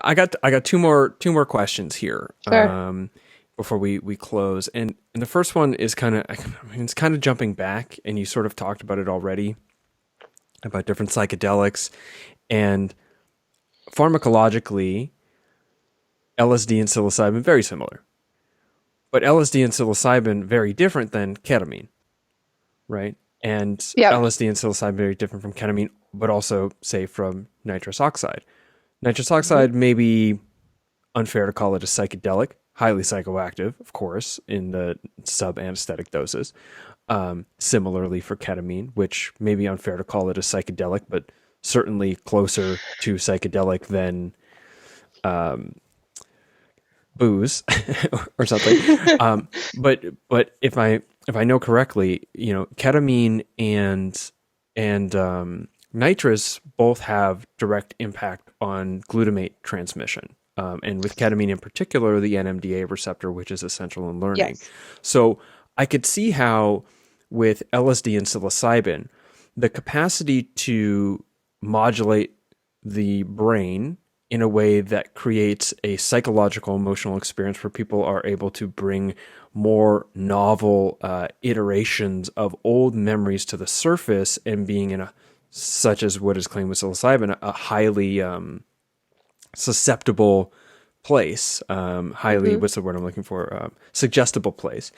I got two more questions here. Sure. Before we close, and the first one is kind of, I mean, it's kind of jumping back, and you sort of talked about it already, about different psychedelics, and pharmacologically, LSD and psilocybin very similar, but LSD and psilocybin very different than ketamine, right? And Yeah. LSD and psilocybin very different from ketamine, but also say from nitrous oxide. Nitrous Mhm. oxide may be unfair to call it a psychedelic, highly psychoactive, of course, in the sub-anesthetic doses. Similarly for ketamine, which may be unfair to call it a psychedelic, but certainly closer to psychedelic than booze or something. But if I know correctly, ketamine and nitrous both have direct impact on glutamate transmission. And with ketamine in particular, the NMDA receptor, which is essential in learning. Yes. So I could see how with LSD and psilocybin, the capacity to modulate the brain in a way that creates a psychological emotional experience where people are able to bring more novel iterations of old memories to the surface, and being in a, such as what is claimed with psilocybin, a highly susceptible place, highly, Hmm. what's the word I'm looking for, suggestible place,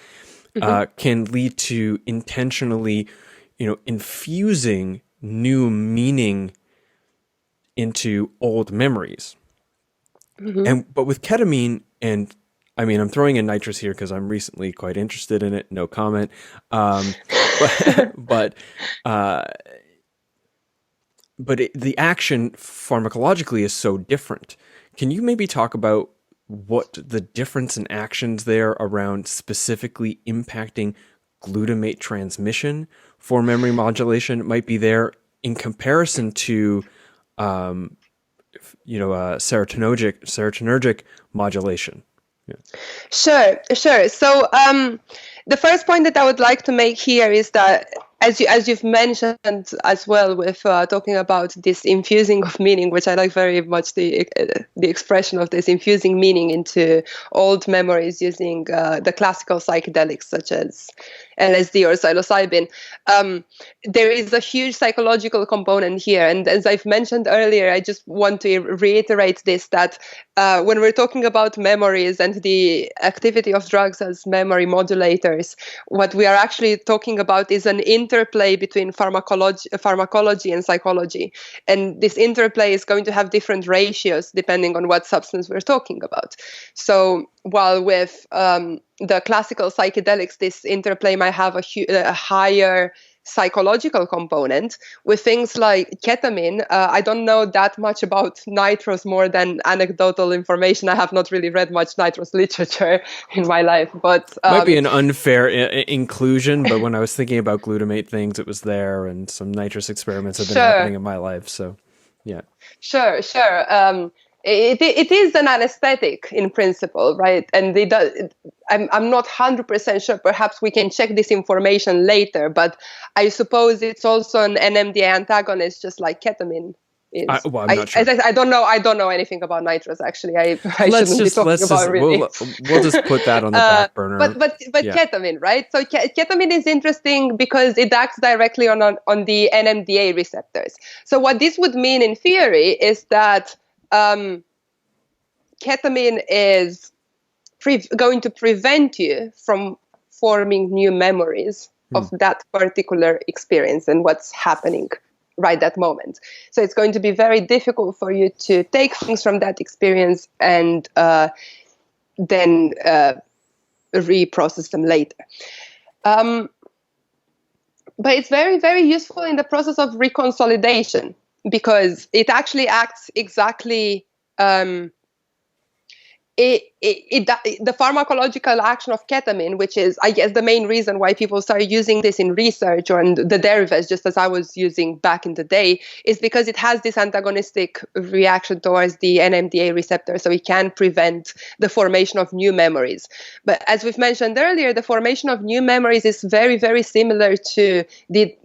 Hmm. can lead to intentionally, infusing new meaning into old memories. Hmm. But with ketamine, and I mean, I'm throwing in nitrous here because I'm recently quite interested in it. No comment. Um, but uh, the action pharmacologically is so different. Can you maybe talk about what the difference in actions there around specifically impacting glutamate transmission for memory modulation might be there in comparison to serotonergic modulation? Yeah. Sure, sure. So the first point that I would like to make here is that, as you've mentioned as well, with talking about this infusing of meaning, which I like very much the expression of this infusing meaning into old memories using the classical psychedelics such as LSD or psilocybin. There is a huge psychological component here, and as I've mentioned earlier, I just want to reiterate this, that when we're talking about memories and the activity of drugs as memory modulators, what we are actually talking about is an interplay between pharmacology and psychology. And this interplay is going to have different ratios depending on what substance we're talking about. So while with the classical psychedelics, this interplay might have a higher psychological component. With things like ketamine, I don't know that much about nitrous more than anecdotal information. I have not really read much nitrous literature in my life, but Might be an unfair inclusion, but when I was thinking about glutamate things, it was there, and some nitrous experiments have been happening sure. in my life. So, yeah. Sure, sure. It is an anesthetic in principle, right? And they do, I'm not 100% sure. Perhaps we can check this information later, but I suppose it's also an NMDA antagonist, just like ketamine is. Well, I'm not As sure. I don't know anything about nitrous. Actually, I Let's shouldn't be just talking let's about just it really. we'll just put that on the back burner. But Yeah. ketamine, right? So ketamine is interesting because it acts directly on the NMDA receptors. So what this would mean in theory is that ketamine is going to prevent you from forming new memories Hmm. of that particular experience and what's happening right that moment. So it's going to be very difficult for you to take things from that experience and then reprocess them later. Um, but it's very, very useful in the process of reconsolidation because it actually acts exactly the pharmacological action of ketamine, which is, I guess, the main reason why people started using this in research or in the derivatives, just as I was using back in the day, is because it has this antagonistic reaction towards the NMDA receptor, so it can prevent the formation of new memories. But as we've mentioned earlier, the formation of new memories is very, very similar to the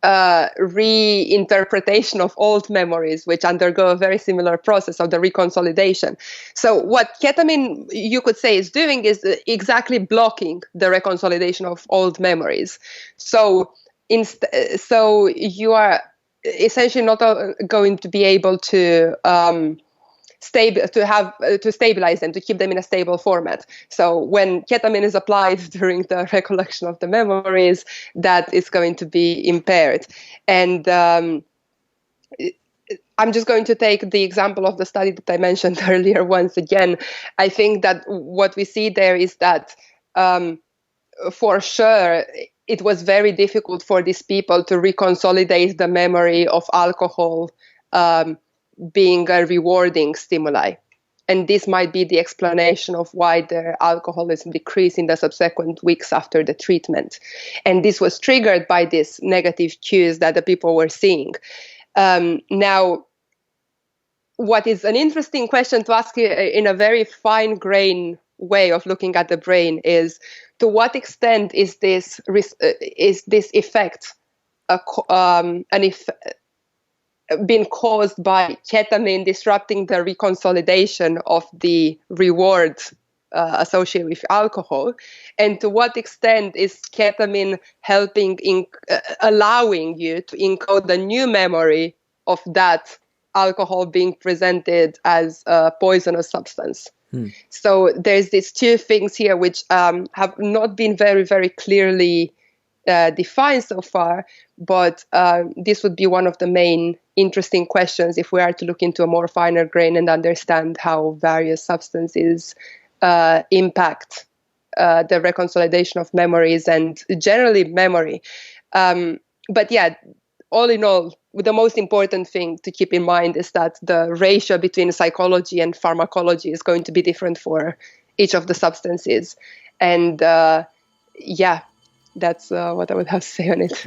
reinterpretation of old memories, which undergo a very similar process of the reconsolidation. So what ketamine, you could say, is doing is exactly blocking the reconsolidation of old memories. So so you are essentially not going to be able to stabilize them, to keep them in a stable format. So when ketamine is applied during the recollection of the memories, that is going to be impaired. And I'm just going to take the example of the study that I mentioned earlier once again. I think that what we see there is that for sure it was very difficult for these people to reconsolidate the memory of alcohol being a rewarding stimuli. And this might be the explanation of why their alcoholism decreased in the subsequent weeks after the treatment. And this was triggered by these negative cues that the people were seeing. Now, what is an interesting question to ask in a very fine-grained way of looking at the brain is, to what extent is this effect been caused by ketamine disrupting the reconsolidation of the reward associated with alcohol, and to what extent is ketamine helping allowing you to encode a new memory of that alcohol being presented as a poisonous substance. So there's these two things here which have not been very, very clearly defined so far, but this would be one of the main interesting questions if we are to look into a more finer grain and understand how various substances impact the reconsolidation of memories and generally memory. But yeah, all in all, the most important thing to keep in mind is that the ratio between psychology and pharmacology is going to be different for each of the substances. And yeah, that's what I would have to say on it.